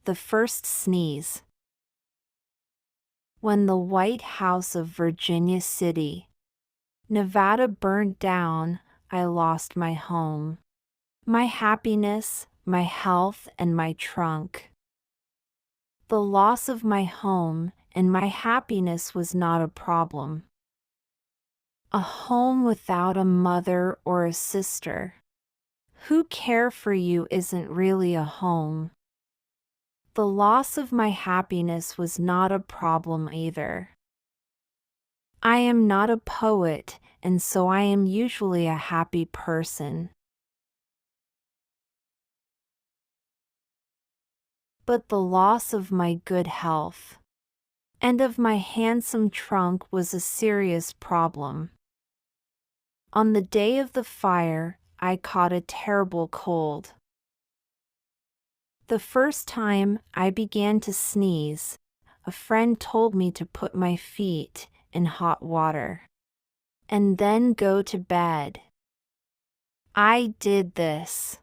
The first sneeze. When the White House of Virginia City, Nevada burned down, I lost my home, my happiness, my health, and my trunk. The loss of my home and my happiness was not a problem. A home without a mother or a sister who care for you isn't really a home. The loss of my happiness was not a problem either. I am not a poet, and so I am usually a happy person. But the loss of my good health and of my handsome trunk was a serious problem. On the day of the fire, I caught a terrible cold. The first time I began to sneeze, a friend told me to put my feet in hot water and then go to bed. I did this.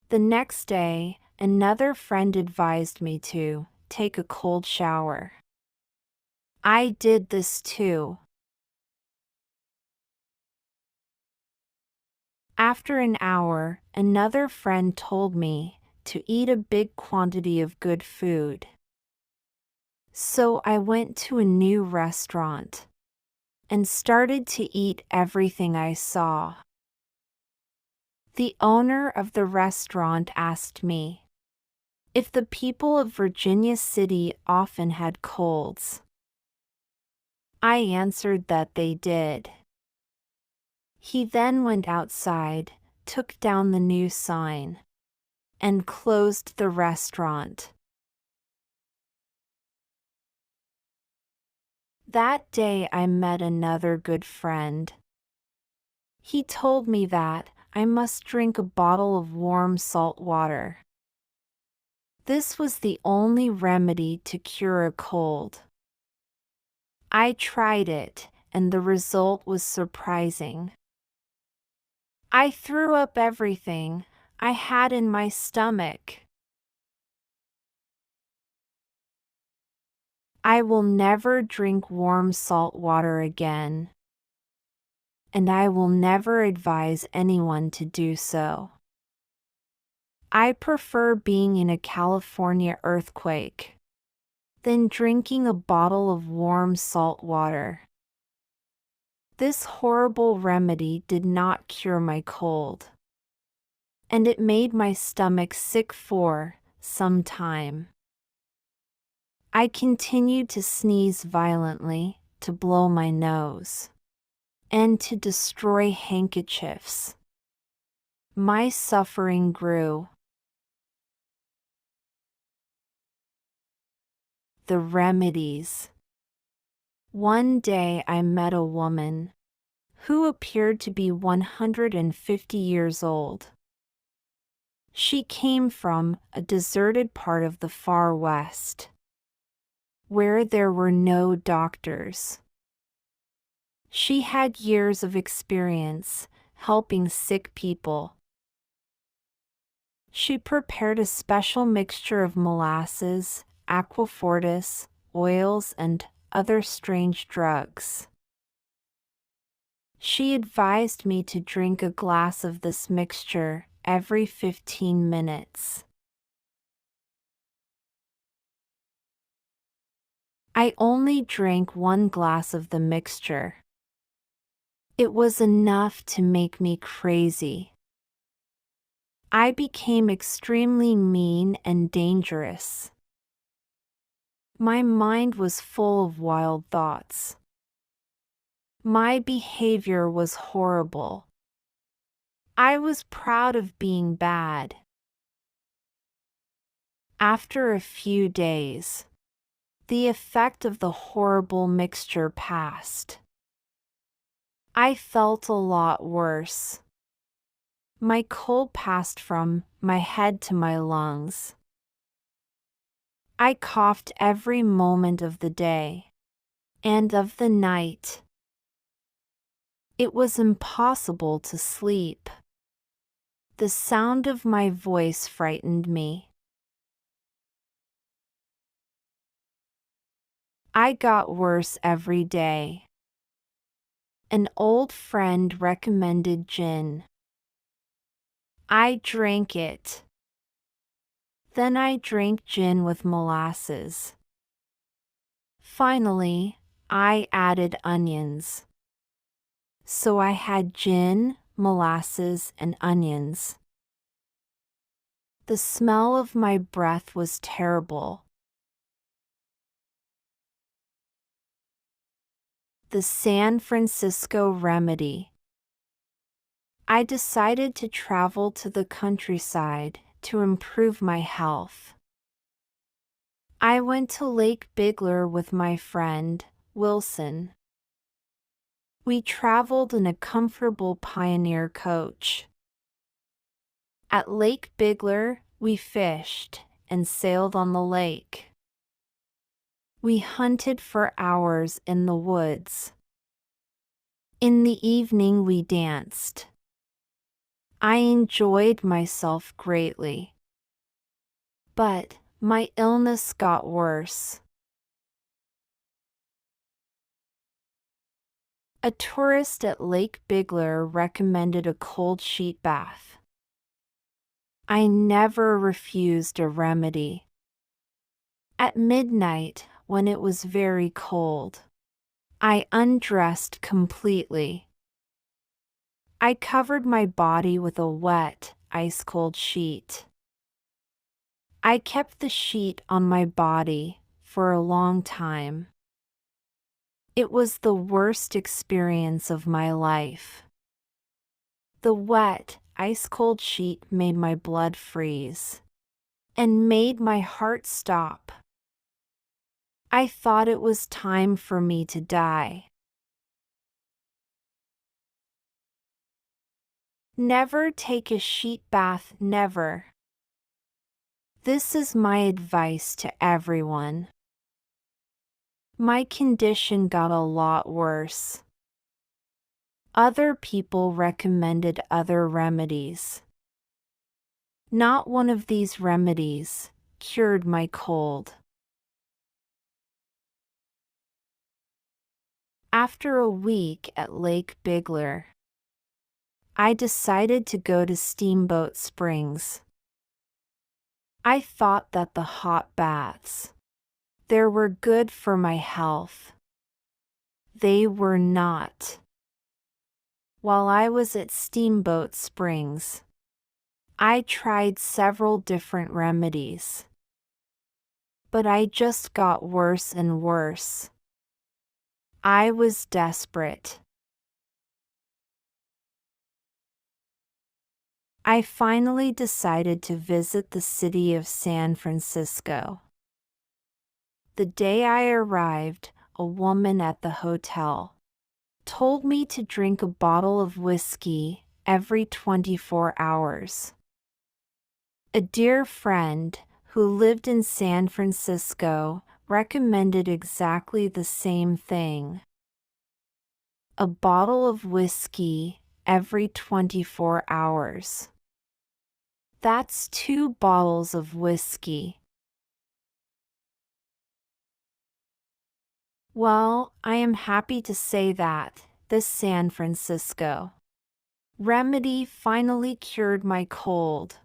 The next day, another friend advised me to take a cold shower. I did this too. After an hour, another friend told me to eat a big quantity of good food. So I went to a new restaurant and started to eat everything I saw. The owner of the restaurant asked me if the people of Virginia City often had colds. I answered that they did. He then went outside, took down the new sign, and closed the restaurant. That day I met another good friend. He told me that I must drink a bottle of warm salt water. This was the only remedy to cure a cold. I tried it, and the result was surprising. I threw up everything I had in my stomach. I will never drink warm salt water again, and I will never advise anyone to do so. I prefer being in a California earthquake than drinking a bottle of warm salt water. This horrible remedy did not cure my cold, and it made my stomach sick for some time. I continued to sneeze violently, to blow my nose, and to destroy handkerchiefs. My suffering grew. The remedies. One day I met a woman who appeared to be 150 years old. She came from a deserted part of the far west, where there were no doctors. She had years of experience helping sick people. She prepared a special mixture of molasses, aquafortis, oils, and other strange drugs. She advised me to drink a glass of this mixture every 15 minutes. I only drank one glass of the mixture. It was enough to make me crazy. I became extremely mean and dangerous. My mind was full of wild thoughts. My behavior was horrible. I was proud of being bad. After a few days, the effect of the horrible mixture passed. I felt a lot worse. My cold passed from my head to my lungs. I coughed every moment of the day and of the night. It was impossible to sleep. The sound of my voice frightened me. I got worse every day. An old friend recommended gin. I drank it. Then I drank gin with molasses. Finally, I added onions. So I had gin, molasses, and onions. The smell of my breath was terrible. The San Francisco remedy. I decided to travel to the countryside to improve my health. I went to Lake Bigler with my friend, Wilson. We traveled in a comfortable Pioneer coach. At Lake Bigler, we fished and sailed on the lake. We hunted for hours in the woods. In the evening, we danced. I enjoyed myself greatly. But my illness got worse. A tourist at Lake Bigler recommended a cold sheet bath. I never refused a remedy. At midnight, when it was very cold, I undressed completely. I covered my body with a wet, ice-cold sheet. I kept the sheet on my body for a long time. It was the worst experience of my life. The wet, ice-cold sheet made my blood freeze and made my heart stop. I thought it was time for me to die. Never take a sheet bath, never. This is my advice to everyone. My condition got a lot worse. Other people recommended other remedies. Not one of these remedies cured my cold. After a week at Lake Bigler, I decided to go to Steamboat Springs. I thought that the hot baths there were good for my health. They were not. While I was at Steamboat Springs, I tried several different remedies. But I just got worse and worse. I was desperate. I finally decided to visit the city of San Francisco. The day I arrived, a woman at the hotel told me to drink a bottle of whiskey every 24 hours. A dear friend who lived in San Francisco recommended exactly the same thing. A bottle of whiskey every 24 hours. That's 2 bottles of whiskey. Well, I am happy to say that this San Francisco remedy finally cured my cold.